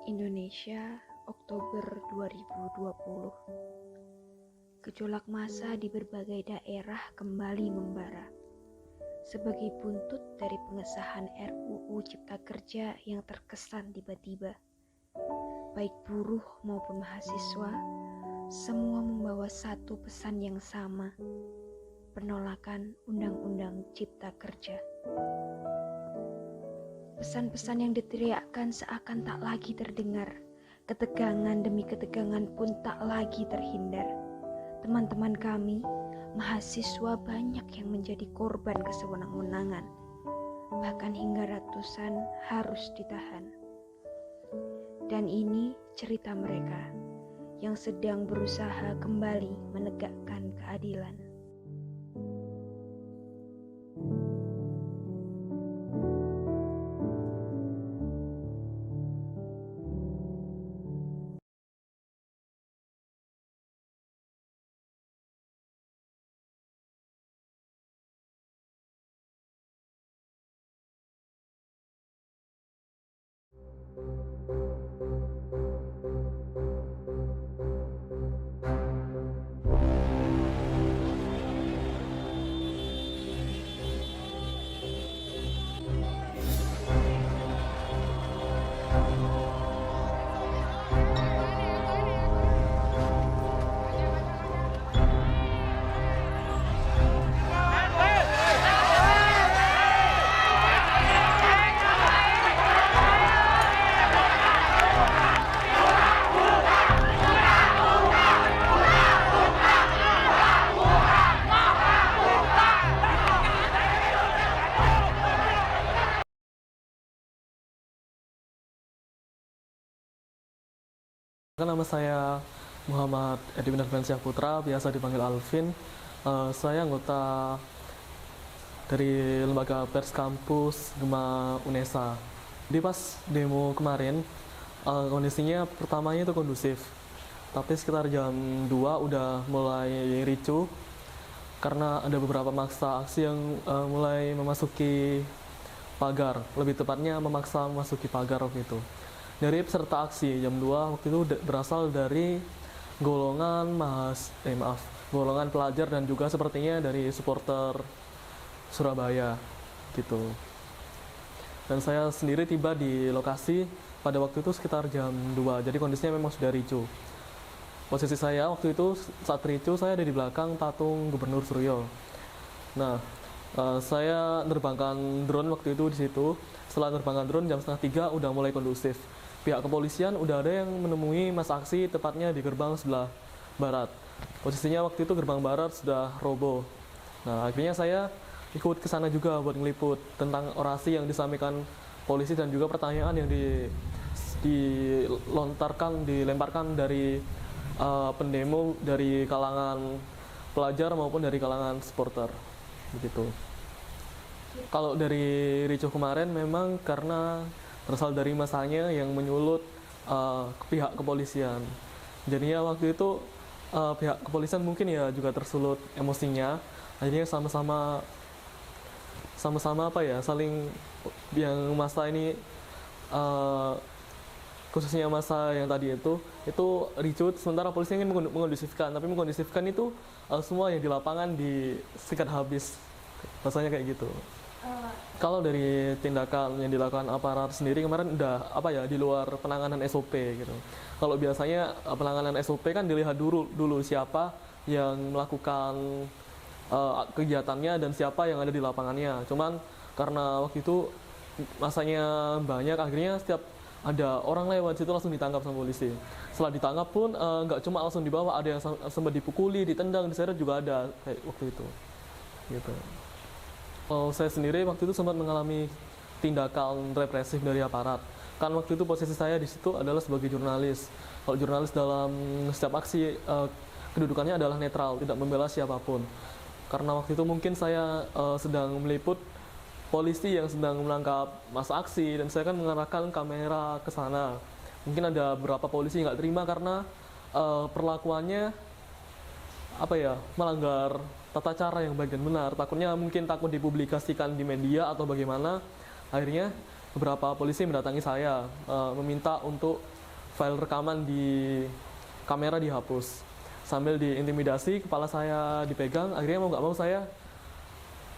Indonesia, Oktober 2020. Gejolak massa di berbagai daerah kembali membara. Sebagai buntut dari pengesahan RUU Cipta Kerja yang terkesan tiba-tiba. Baik buruh maupun mahasiswa, semua membawa satu pesan yang sama. Penolakan Undang-Undang Cipta Kerja. Pesan-pesan yang diteriakkan seakan tak lagi terdengar. Ketegangan demi ketegangan pun tak lagi terhindar. Teman-teman kami, mahasiswa banyak yang menjadi korban kesewenang-wenangan. Bahkan hingga ratusan harus ditahan. Dan ini cerita mereka yang sedang berusaha kembali menegakkan keadilan. Nama saya Muhammad Edwin Arvensyah Putra, biasa dipanggil Alvin. Saya anggota dari lembaga pers kampus Gema Unesa. Di pas demo kemarin, kondisinya pertamanya itu kondusif. Tapi sekitar jam 2 udah mulai ricuh karena ada beberapa massa aksi yang mulai memasuki pagar. Lebih tepatnya memaksa memasuki pagar waktu itu. Dari peserta aksi jam 2 waktu itu berasal dari golongan golongan pelajar dan juga sepertinya dari supporter Surabaya gitu. Dan saya sendiri tiba di lokasi pada waktu itu sekitar jam 2, jadi kondisinya memang sudah ricuh. Posisi saya waktu itu saat ricuh, saya ada di belakang patung Gubernur Suryo. Nah, saya nerbangkan drone waktu itu di situ. Setelah nerbangkan drone jam 2:30 udah mulai kondusif. Pihak kepolisian udah ada yang menemui massa aksi tepatnya di gerbang sebelah barat. Posisinya waktu itu gerbang barat sudah roboh. Nah, akhirnya saya ikut ke sana juga buat ngeliput tentang orasi yang disampaikan polisi dan juga pertanyaan yang dilemparkan dari pendemo dari kalangan pelajar maupun dari kalangan supporter begitu. Kalau dari ricuh kemarin memang karena berasal dari masanya yang menyulut ke pihak kepolisian. Jadinya waktu itu pihak kepolisian mungkin ya juga tersulut emosinya. Akhirnya sama-sama saling yang masa ini khususnya masa yang tadi itu ricuh, sementara polisi ingin mengkondusifkan, tapi mengkondusifkan itu semua yang di lapangan disikat habis, rasanya kayak gitu. Kalau dari tindakan yang dilakukan aparat sendiri kemarin udah di luar penanganan SOP gitu. Kalau biasanya penanganan SOP kan dilihat dulu siapa yang melakukan kegiatannya dan siapa yang ada di lapangannya. Cuman karena waktu itu masanya banyak, akhirnya setiap ada orang lewat situ langsung ditangkap sama polisi. Setelah ditangkap pun nggak cuma langsung dibawa, ada yang sempat dipukuli, ditendang, diseret juga ada kayak waktu itu. Gitu. Saya sendiri waktu itu sempat mengalami tindakan represif dari aparat. Kan waktu itu posisi saya di situ adalah sebagai jurnalis. Kalau jurnalis dalam setiap aksi kedudukannya adalah netral, tidak membela siapapun. Karena waktu itu mungkin saya sedang meliput polisi yang sedang menangkap massa aksi dan saya kan mengarahkan kamera ke sana. Mungkin ada beberapa polisi yang nggak terima karena perlakuannya melanggar tata cara yang baik dan benar. Takutnya mungkin takut dipublikasikan di media atau bagaimana. Akhirnya beberapa polisi mendatangi saya meminta untuk file rekaman di kamera dihapus. Sambil diintimidasi, kepala saya dipegang, akhirnya mau nggak mau saya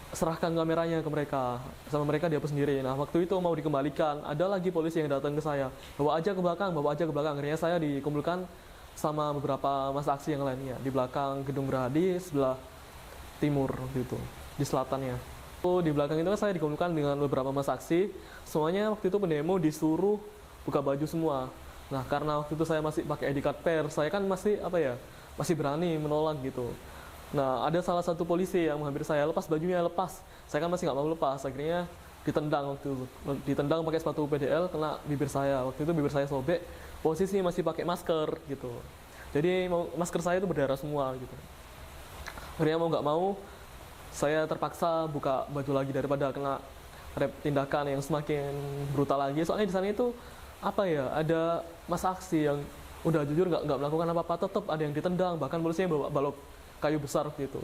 serahkan kameranya ke mereka, sama mereka dihapus sendiri. Nah, waktu itu mau dikembalikan, ada lagi polisi yang datang ke saya, bawa aja ke belakang, bawa aja ke belakang. Akhirnya saya dikumpulkan sama beberapa massa aksi yang lainnya di belakang gedung Gerahadi sebelah timur gitu, di selatannya. Di belakang itu saya dikumpulkan dengan beberapa massa aksi, semuanya waktu itu pendemo disuruh buka baju semua. Nah, karena waktu itu saya masih pakai ID card pers, saya kan masih masih berani menolak gitu. Nah, ada salah satu polisi yang menghampiri saya, lepas bajunya, lepas. Saya kan masih nggak mau lepas, akhirnya ditendang waktu itu. Ditendang pakai sepatu PDL, kena bibir saya. Waktu itu bibir saya sobek, posisi masih pakai masker gitu. Jadi masker saya itu berdarah semua gitu. Akhirnya mau nggak mau, saya terpaksa buka baju lagi daripada kena tindakan yang semakin brutal lagi. Soalnya di sana itu ada massa aksi yang udah jujur nggak melakukan apa-apa, tetap ada yang ditendang, bahkan polisinya bawa balok kayu besar gitu.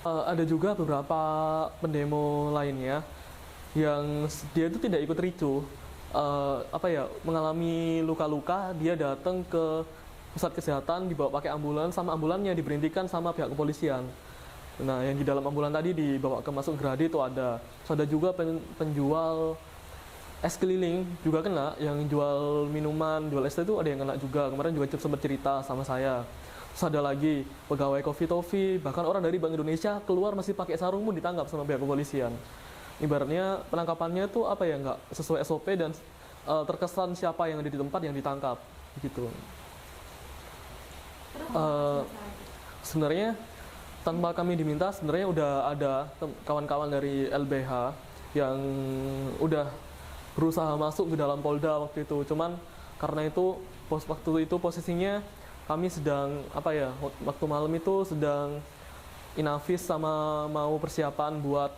Ada juga beberapa pendemo lainnya yang dia itu tidak ikut ricuh, mengalami luka-luka, dia datang ke pusat kesehatan dibawa pakai ambulans, sama ambulannya diberhentikan sama pihak kepolisian. Nah, yang di dalam ambulan tadi dibawa ke masuk Gerahadi itu ada. Terus ada juga penjual es keliling juga kena, yang jual minuman, jual es itu ada yang kena juga. Kemarin juga sempat cerita sama saya. Terus ada lagi pegawai Coffee, bahkan orang dari Bank Indonesia keluar masih pakai sarung pun ditangkap sama pihak kepolisian. Ibaratnya penangkapannya itu nggak sesuai SOP dan terkesan siapa yang ada di tempat yang ditangkap gitu. Sebenarnya tanpa kami diminta, sebenarnya udah ada kawan-kawan dari LBH yang udah berusaha masuk ke dalam Polda waktu itu. Cuman karena itu waktu itu posisinya kami sedang waktu malam itu sedang inafis sama mau persiapan buat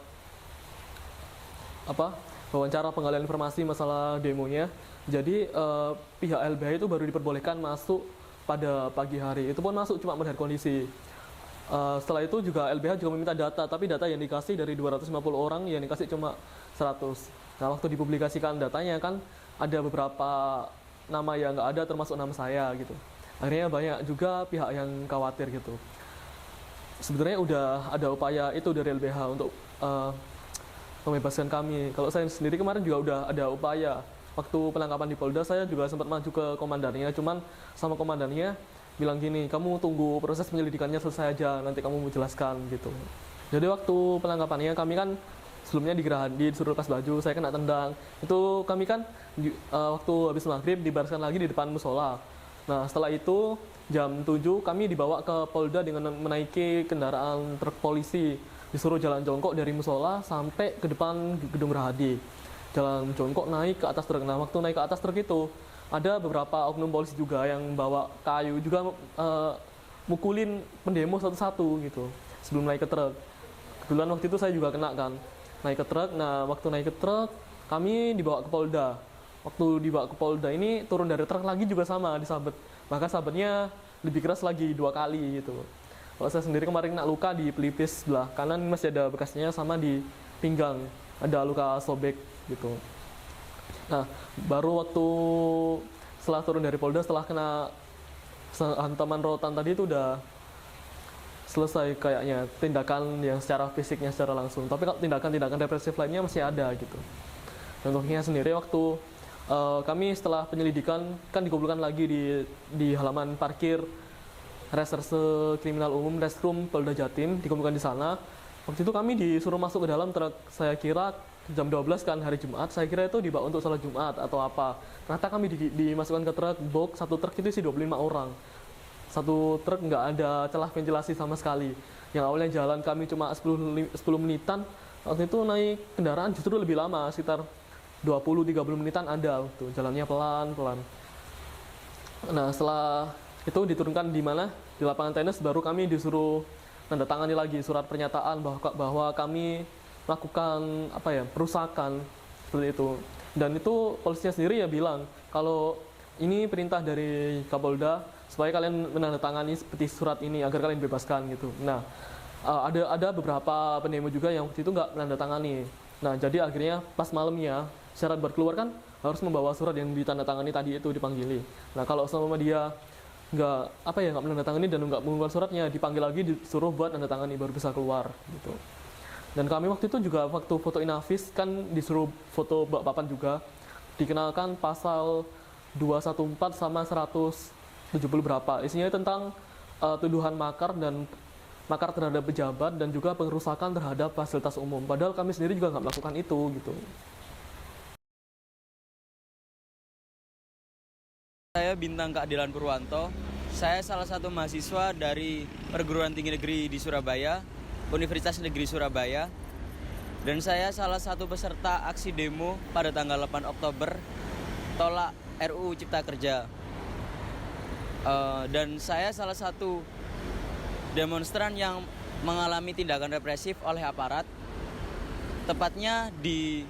wawancara penggalian informasi masalah demonya. Jadi pihak LBH itu baru diperbolehkan masuk pada pagi hari. Itu pun masuk cuma melihat kondisi. Setelah itu juga LBH juga meminta data, tapi data yang dikasih dari 250 orang yang dikasih cuma 100. Nah, waktu dipublikasikan datanya kan ada beberapa nama yang nggak ada, termasuk nama saya gitu. Akhirnya banyak juga pihak yang khawatir gitu. Sebenarnya udah ada upaya itu dari LBH untuk membebaskan kami. Kalau saya sendiri kemarin juga udah ada upaya. Waktu penangkapan di Polda saya juga sempat maju ke komandannya, cuman sama komandannya bilang gini, kamu tunggu proses penyelidikannya selesai aja, nanti kamu mau jelaskan gitu. Jadi waktu penangkapannya kami kan sebelumnya di Gerahadi disuruh lepas baju, saya kena tendang. Itu kami kan waktu habis maghrib dibariskan lagi di depan musola. Nah, setelah itu jam 7 kami dibawa ke Polda dengan menaiki kendaraan truk polisi. Disuruh jalan jongkok dari musola sampai ke depan gedung Gerahadi. Jalan jongkok naik ke atas truk. Nah, waktu naik ke atas truk itu ada beberapa oknum polisi juga yang bawa kayu juga mukulin pendemo satu-satu gitu sebelum naik ke truk. Kebetulan waktu itu saya juga kena kan. Naik ke truk. Nah, waktu naik ke truk kami dibawa ke Polda. Waktu dibawa ke Polda ini turun dari truk lagi juga sama disabet. Maka sabetnya lebih keras lagi 2 kali gitu. Kalau saya sendiri kemarin kena luka di pelipis sebelah kanan, masih ada bekasnya, sama di pinggang ada luka sobek gitu. Nah, baru waktu setelah turun dari Polda, setelah kena hantaman rotan tadi itu udah selesai kayaknya tindakan yang secara fisiknya secara langsung. Tapi kalau tindakan-tindakan represif lainnya masih ada gitu. Contohnya sendiri waktu kami setelah penyelidikan kan dikumpulkan lagi di halaman parkir Reserse Kriminal Umum Reskrim Polda Jatim, dikumpulkan di sana. Waktu itu kami disuruh masuk ke dalam truk. Saya kira jam 12 kan hari Jumat, saya kira itu dibawa untuk sholat Jumat atau apa. Ternyata kami dimasukkan ke truk box, satu truk itu isi 25 orang. Satu truk nggak ada celah ventilasi sama sekali. Yang awalnya jalan kami cuma 10 menitan, waktu itu naik kendaraan justru lebih lama, sekitar 20-30 menitan ada waktu. Jalannya pelan-pelan. Nah, setelah itu diturunkan di mana? Di lapangan tenis, baru kami disuruh tanda tangani lagi surat pernyataan bahwa kami melakukan perusakan seperti itu. Dan itu polisinya sendiri ya bilang kalau ini perintah dari Kapolda supaya kalian menandatangani seperti surat ini agar kalian bebaskan gitu. Nah, ada beberapa pendemo juga yang waktu itu nggak menandatangani. Nah, jadi akhirnya pas malamnya syarat buat keluar kan harus membawa surat yang ditandatangani tadi itu dipanggili. Nah kalau selama dia nggak menandatangani dan nggak mengeluarkan suratnya, dipanggil lagi disuruh buat tandatangani baru bisa keluar gitu. Dan kami waktu itu juga waktu foto Inavis kan disuruh foto Mbak Papan juga, dikenalkan pasal 214 sama 170 berapa. Isinya tentang tuduhan makar terhadap pejabat dan juga pengerusakan terhadap fasilitas umum. Padahal kami sendiri juga nggak melakukan itu gitu. Saya Bintang Keadilan Purwanto. Saya salah satu mahasiswa dari Perguruan Tinggi Negeri di Surabaya, Universitas Negeri Surabaya. Dan saya salah satu peserta aksi demo pada tanggal 8 Oktober tolak RUU Cipta Kerja. Dan saya salah satu demonstran yang mengalami tindakan represif oleh aparat, tepatnya di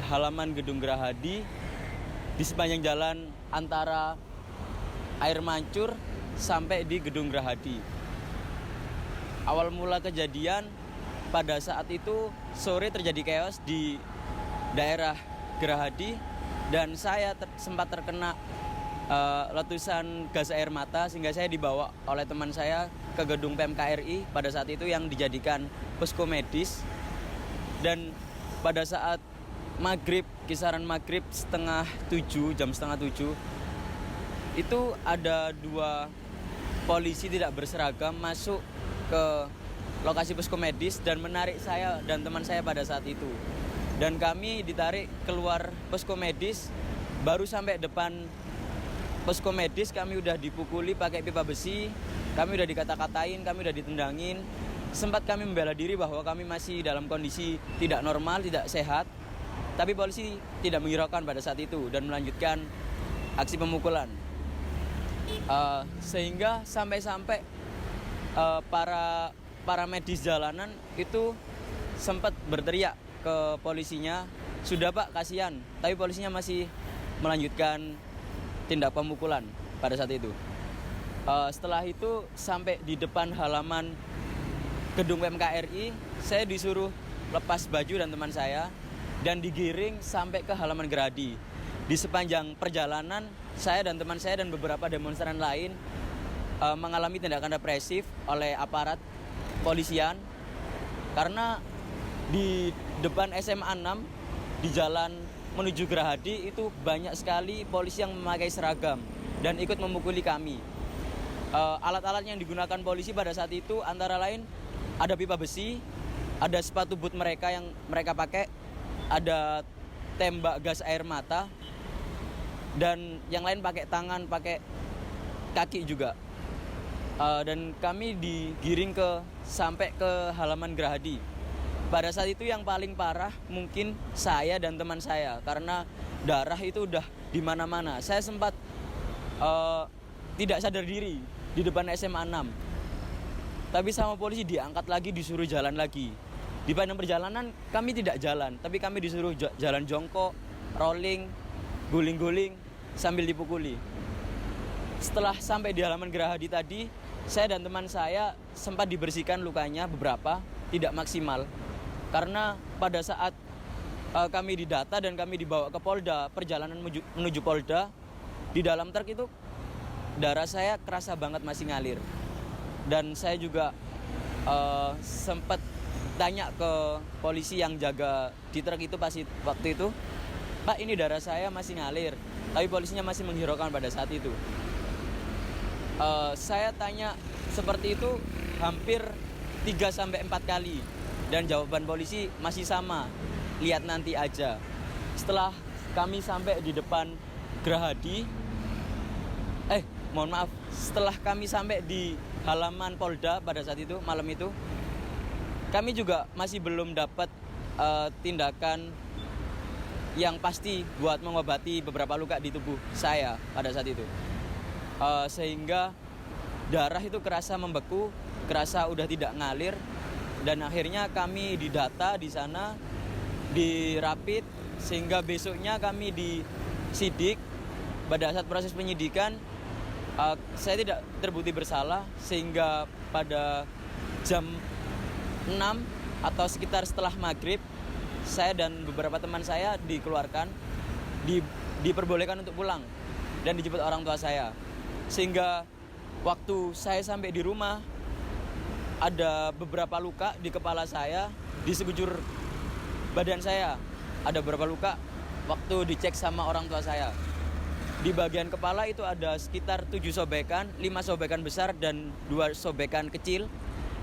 halaman Gedung Gerahadi, di sepanjang jalan antara Air Mancur sampai di Gedung Gerahadi. Awal mula kejadian pada saat itu sore terjadi chaos di daerah Gerahadi dan saya sempat terkena letusan gas air mata sehingga saya dibawa oleh teman saya ke gedung PMKRI pada saat itu yang dijadikan posko medis. Dan pada saat maghrib, kisaran maghrib jam setengah tujuh, itu ada 2 polisi tidak berseragam masuk ke lokasi posko medis dan menarik saya dan teman saya pada saat itu. Dan kami ditarik keluar posko medis, baru sampai depan posko medis kami udah dipukuli pakai pipa besi, kami udah dikata-katain, kami udah ditendangin. Sempat kami membela diri bahwa kami masih dalam kondisi tidak normal, tidak sehat. Tapi polisi tidak menghiraukan pada saat itu dan melanjutkan aksi pemukulan. Sehingga sampai-sampai para medis jalanan itu sempat berteriak ke polisinya, "Sudah Pak, kasihan." Tapi polisinya masih melanjutkan tindak pemukulan pada saat itu. Setelah itu sampai di depan halaman gedung PMKRI, saya disuruh lepas baju dan teman saya dan digiring sampai ke halaman Gerahadi. Di sepanjang perjalanan, saya dan teman saya dan beberapa demonstran lain mengalami tindakan represif oleh aparat polisian karena di depan SMA 6 di jalan menuju Gerahadi itu banyak sekali polisi yang memakai seragam dan ikut memukuli kami. Alat-alat yang digunakan polisi pada saat itu antara lain ada pipa besi, ada sepatu boot mereka yang mereka pakai, ada tembak gas air mata, dan yang lain pakai tangan, pakai kaki juga. Dan kami digiring sampai ke halaman Gerahadi. Pada saat itu yang paling parah mungkin saya dan teman saya karena darah itu udah di mana-mana. Saya sempat tidak sadar diri di depan SMA 6. Tapi sama polisi diangkat lagi, disuruh jalan lagi. Di panjang perjalanan kami tidak jalan, tapi kami disuruh jalan jongkok, rolling, guling-guling sambil dipukuli. Setelah sampai di halaman Gerahadi tadi, saya dan teman saya sempat dibersihkan lukanya beberapa, tidak maksimal. Karena pada saat kami didata dan kami dibawa ke Polda, perjalanan menuju Polda, di dalam truk itu darah saya kerasa banget masih ngalir. Dan saya juga sempat tanya ke polisi yang jaga di truk itu waktu itu, "Pak, ini darah saya masih ngalir." Tapi polisinya masih menghiraukan pada saat itu. Saya tanya seperti itu hampir 3-4 kali. Dan jawaban polisi masih sama, "Lihat nanti aja." Setelah kami sampai di depan Gerahadi, setelah kami sampai di halaman Polda pada saat itu, malam itu, kami juga masih belum dapat tindakan yang pasti buat mengobati beberapa luka di tubuh saya pada saat itu. Sehingga darah itu kerasa membeku, kerasa udah tidak ngalir. Dan akhirnya kami didata di sana, dirapid, sehingga besoknya kami disidik. Pada saat proses penyidikan, saya tidak terbukti bersalah, sehingga pada jam 6 atau sekitar setelah maghrib, saya dan beberapa teman saya dikeluarkan diperbolehkan untuk pulang dan dijemput orang tua saya. Sehingga waktu saya sampai di rumah ada beberapa luka di kepala saya, di sekujur badan saya ada beberapa luka waktu dicek sama orang tua saya. Di bagian kepala itu ada sekitar 7 sobekan, 5 sobekan besar dan 2 sobekan kecil.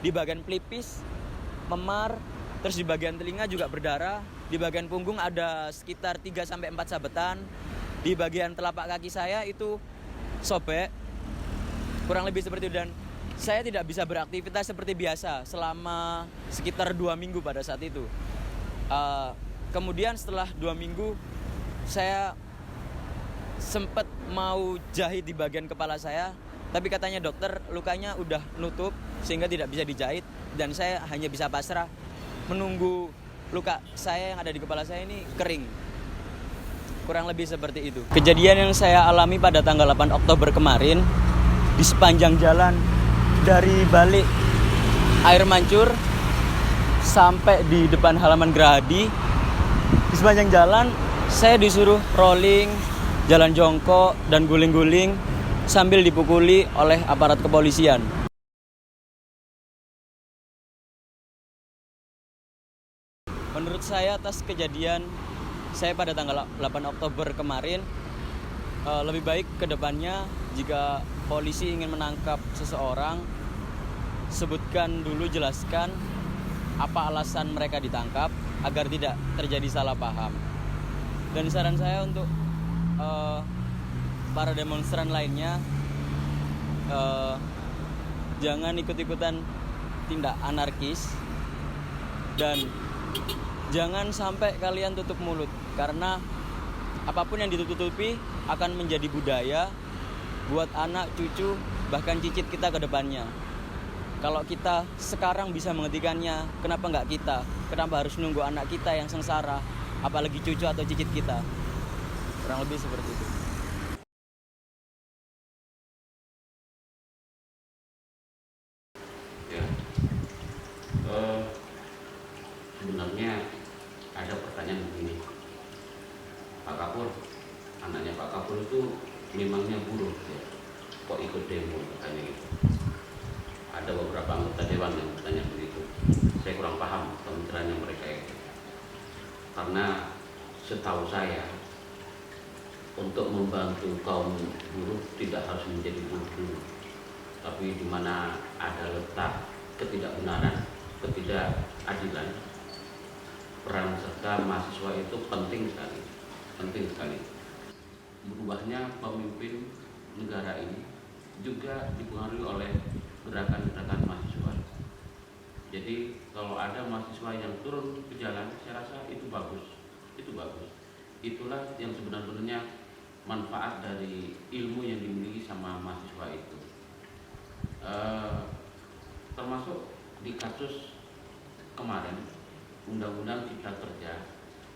Di bagian pelipis memar, terus di bagian telinga juga berdarah. Di bagian punggung ada sekitar 3-4 sabetan. Di bagian telapak kaki saya itu sobek, kurang lebih seperti itu. Dan saya tidak bisa beraktivitas seperti biasa selama sekitar 2 minggu pada saat itu. Kemudian setelah 2 minggu saya sempat mau jahit di bagian kepala saya, tapi katanya dokter lukanya udah nutup sehingga tidak bisa dijahit, dan saya hanya bisa pasrah menunggu luka saya yang ada di kepala saya ini kering. Kurang lebih seperti itu. Kejadian yang saya alami pada tanggal 8 Oktober kemarin di sepanjang jalan dari balik Air Mancur sampai di depan halaman Gerahadi. Di sepanjang jalan saya disuruh rolling, jalan jongkok, dan guling-guling sambil dipukuli oleh aparat kepolisian. Menurut saya atas kejadian saya pada tanggal 8 Oktober kemarin, lebih baik ke depannya jika polisi ingin menangkap seseorang, sebutkan dulu, jelaskan apa alasan mereka ditangkap agar tidak terjadi salah paham. Dan saran saya untuk para demonstran lainnya, jangan ikut-ikutan tindak anarkis dan jangan sampai kalian tutup mulut, karena apapun yang ditutupi akan menjadi budaya buat anak, cucu, bahkan cicit kita ke depannya. Kalau kita sekarang bisa menghentikannya, kenapa nggak kita? Kenapa harus nunggu anak kita yang sengsara, apalagi cucu atau cicit kita? Kurang lebih seperti itu. Ya, sebenarnya ada pertanyaan begini, Pak Kapur, anaknya Pak Kapur itu memangnya buruh ya, kok ikut demo, katanya gitu. Ada beberapa anggota dewan yang bertanya begitu. Saya kurang paham pemikirannya mereka itu, karena setahu saya untuk membantu kaum buruh tidak harus menjadi buruh dulu, tapi di mana ada letak ketidakbenaran, ketidakadilan, peran serta mahasiswa itu penting sekali. Berubahnya pemimpin negara ini juga dipengaruhi oleh gerakan-gerakan mahasiswa. Jadi kalau ada mahasiswa yang turun ke jalan, saya rasa itu bagus. Itulah yang sebenarnya manfaat dari ilmu yang dimiliki sama mahasiswa itu. Termasuk di kasus kemarin Undang-Undang Cipta Kerja,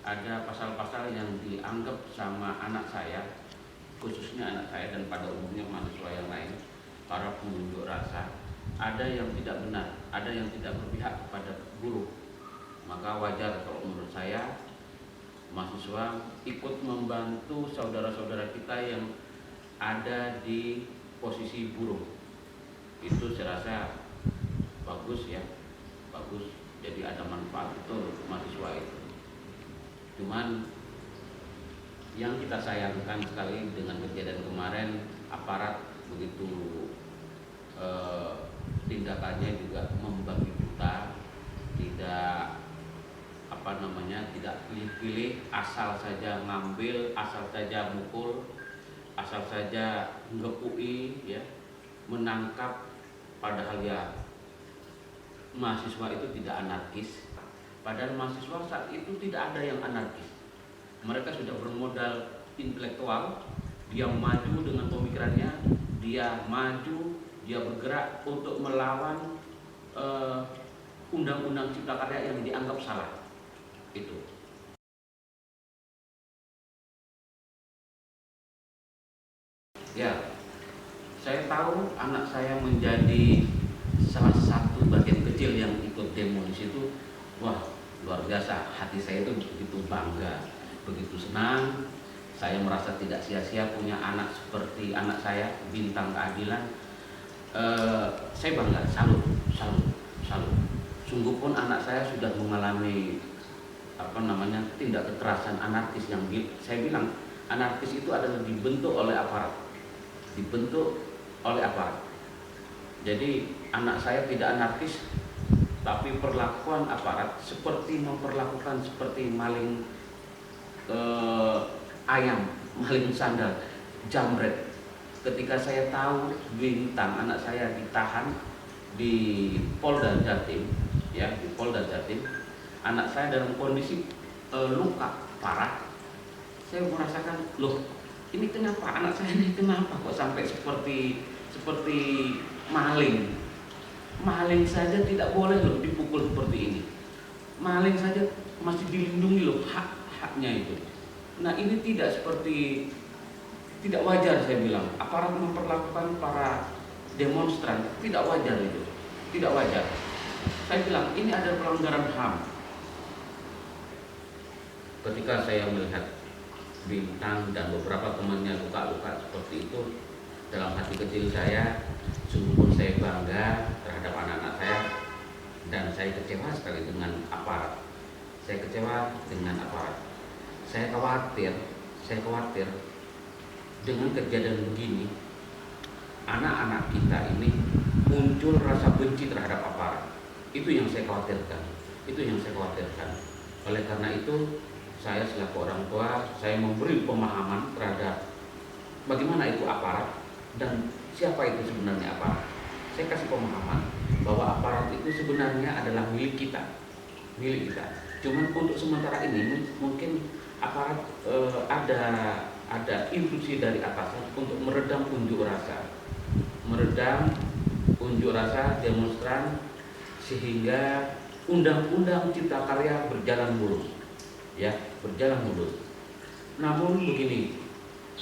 ada pasal-pasal yang dianggap sama anak saya, khususnya anak saya dan pada umumnya mahasiswa yang lain, para pengunjuk rasa, ada yang tidak benar, ada yang tidak berpihak kepada buruh. Maka wajar kalau menurut saya mahasiswa ikut membantu saudara-saudara kita yang ada di posisi buruh. Itu saya rasa bagus ya, bagus. Jadi ada manfaat itu untuk mahasiswa itu. Cuman yang kita sayangkan sekali dengan kejadian kemarin, aparat begitu tindakannya juga membagi buta, tidak tidak pilih-pilih, asal saja ngambil, asal saja mukul, asal saja ngepui ya, menangkap, padahal ya mahasiswa itu tidak anarkis. Padahal mahasiswa saat itu tidak ada yang anarkis. Mereka sudah bermodal intelektual, dia maju dengan pemikirannya, dia maju, dia bergerak untuk melawan undang-undang Cipta Karya yang dianggap salah. Itu. Ya, saya tahu anak saya menjadi salah satu bagian kecil yang ikut demo di situ. Wah, luar biasa. Hati saya itu begitu bangga, begitu senang. saya merasa tidak sia-sia punya anak seperti anak saya, bintang keadilan. Saya bangga, salut, salut, salut. Sungguh pun anak saya sudah mengalami tindak kekerasan anarkis yang saya bilang anarkis itu adalah dibentuk oleh aparat, Jadi anak saya tidak anarkis, tapi perlakuan aparat seperti memperlakukan seperti maling ayam, maling sandal, jambret. Ketika saya tahu Bintang anak saya ditahan di Polda Jatim, anak saya dalam kondisi luka parah, saya merasakan, loh, ini kenapa anak saya ini kenapa kok sampai seperti maling saja tidak boleh loh dipukul seperti ini, maling saja masih dilindungi loh haknya itu. Nah ini tidak wajar, saya bilang aparat memperlakukan para demonstran tidak wajar, itu tidak wajar. Saya bilang ini ada pelanggaran HAM. Ketika saya melihat Bintang dan beberapa temannya luka-luka seperti itu, dalam hati kecil saya sungguh pun saya bangga terhadap anak-anak saya, dan saya kecewa sekali dengan aparat. Saya khawatir dengan kejadian begini anak-anak kita ini muncul rasa benci terhadap aparat. Itu yang saya khawatirkan. Oleh karena itu, saya selaku orang tua, saya memberi pemahaman terhadap bagaimana itu aparat dan siapa itu sebenarnya aparat. Saya kasih pemahaman bahwa aparat itu sebenarnya adalah milik kita. Cuman untuk sementara ini mungkin aparat ada instruksi dari atasan untuk meredam unjuk rasa demonstran, sehingga undang-undang cipta karya berjalan mulus. Namun begini,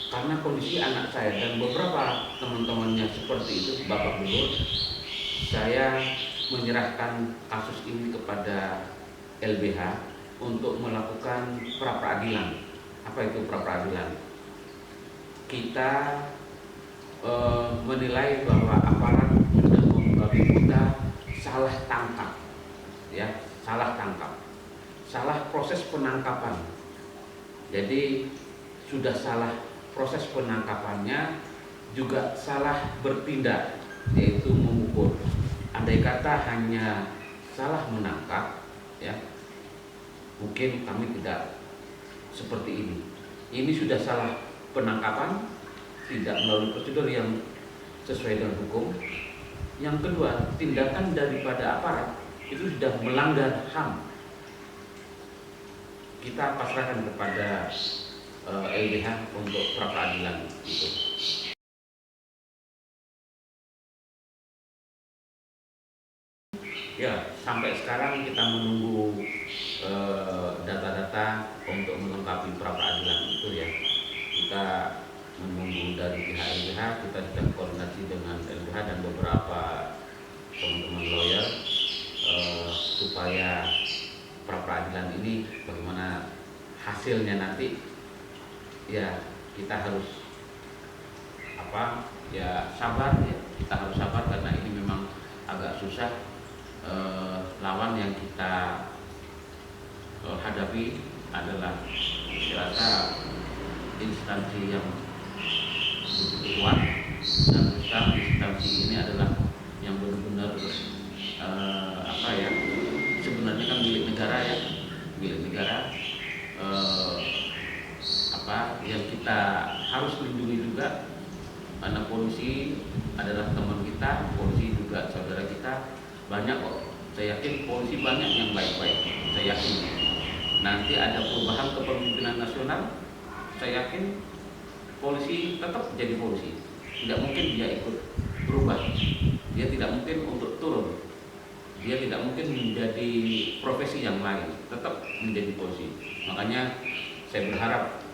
karena kondisi anak saya dan beberapa teman-temannya seperti itu, Bapak Gubernur, saya menyerahkan kasus ini kepada LBH untuk melakukan pra-peradilan. Apa itu pra-peradilan? Kita menilai bahwa aparat sudah membabi buta, salah tangkap, salah proses penangkapan. Jadi sudah salah proses penangkapannya, juga salah bertindak, yaitu memukul. Andai kata hanya salah menangkap, mungkin kami tidak seperti ini. Ini sudah salah penangkapan, tidak melalui prosedur yang sesuai dengan hukum. Yang kedua, tindakan daripada aparat itu sudah melanggar HAM. Kita pasrahkan kepada LBH untuk pra-peradilan itu. Ya, sampai sekarang kita menunggu data-data untuk melengkapi pra-peradilan itu ya. Kita menunggu dari pihak LBH, kita sudah koordinasi dengan LBH dan beberapa teman-teman lawyer supaya pra-peradilan ini bagaimana hasilnya nanti, ya kita harus sabar ya, kita harus sabar karena ini memang agak susah. Lawan yang kita hadapi adalah saya rasa instansi yang begitu kuat, dan sekarang instansi ini adalah yang benar-benar sebenarnya kan milik negara yang kita harus lindungi juga, karena polisi adalah teman kita, polisi juga saudara kita. Banyak kok, saya yakin polisi banyak yang baik-baik, saya yakin nanti ada perubahan kepemimpinan nasional, saya yakin polisi tetap jadi polisi, tidak mungkin dia ikut berubah, dia tidak mungkin untuk turun, dia tidak mungkin menjadi profesi yang lain, tetap menjadi polisi. Makanya saya berharap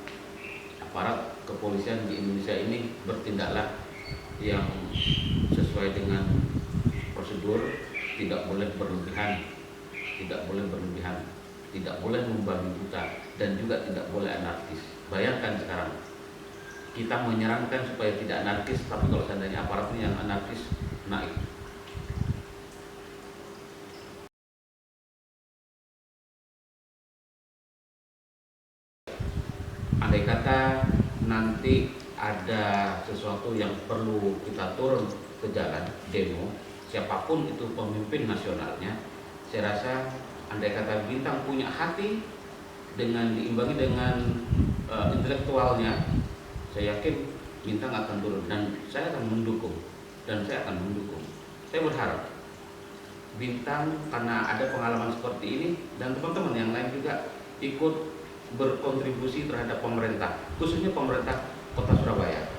aparat kepolisian di Indonesia ini bertindaklah yang sesuai dengan prosedur, tidak boleh berlebihan, tidak boleh membabi buta, dan juga tidak boleh anarkis. Bayangkan sekarang kita menyarankan supaya tidak anarkis, tapi kalau seandainya aparatnya yang anarkis naik. Andai kata nanti ada sesuatu yang perlu kita turun ke jalan demo, siapapun itu pemimpin nasionalnya, saya rasa andai kata Bintang punya hati dengan diimbangi dengan intelektualnya, saya yakin Bintang akan turun dan saya akan mendukung. Saya berharap Bintang, karena ada pengalaman seperti ini dan teman-teman yang lain juga ikut berkontribusi terhadap pemerintah, khususnya pemerintah Kota Surabaya.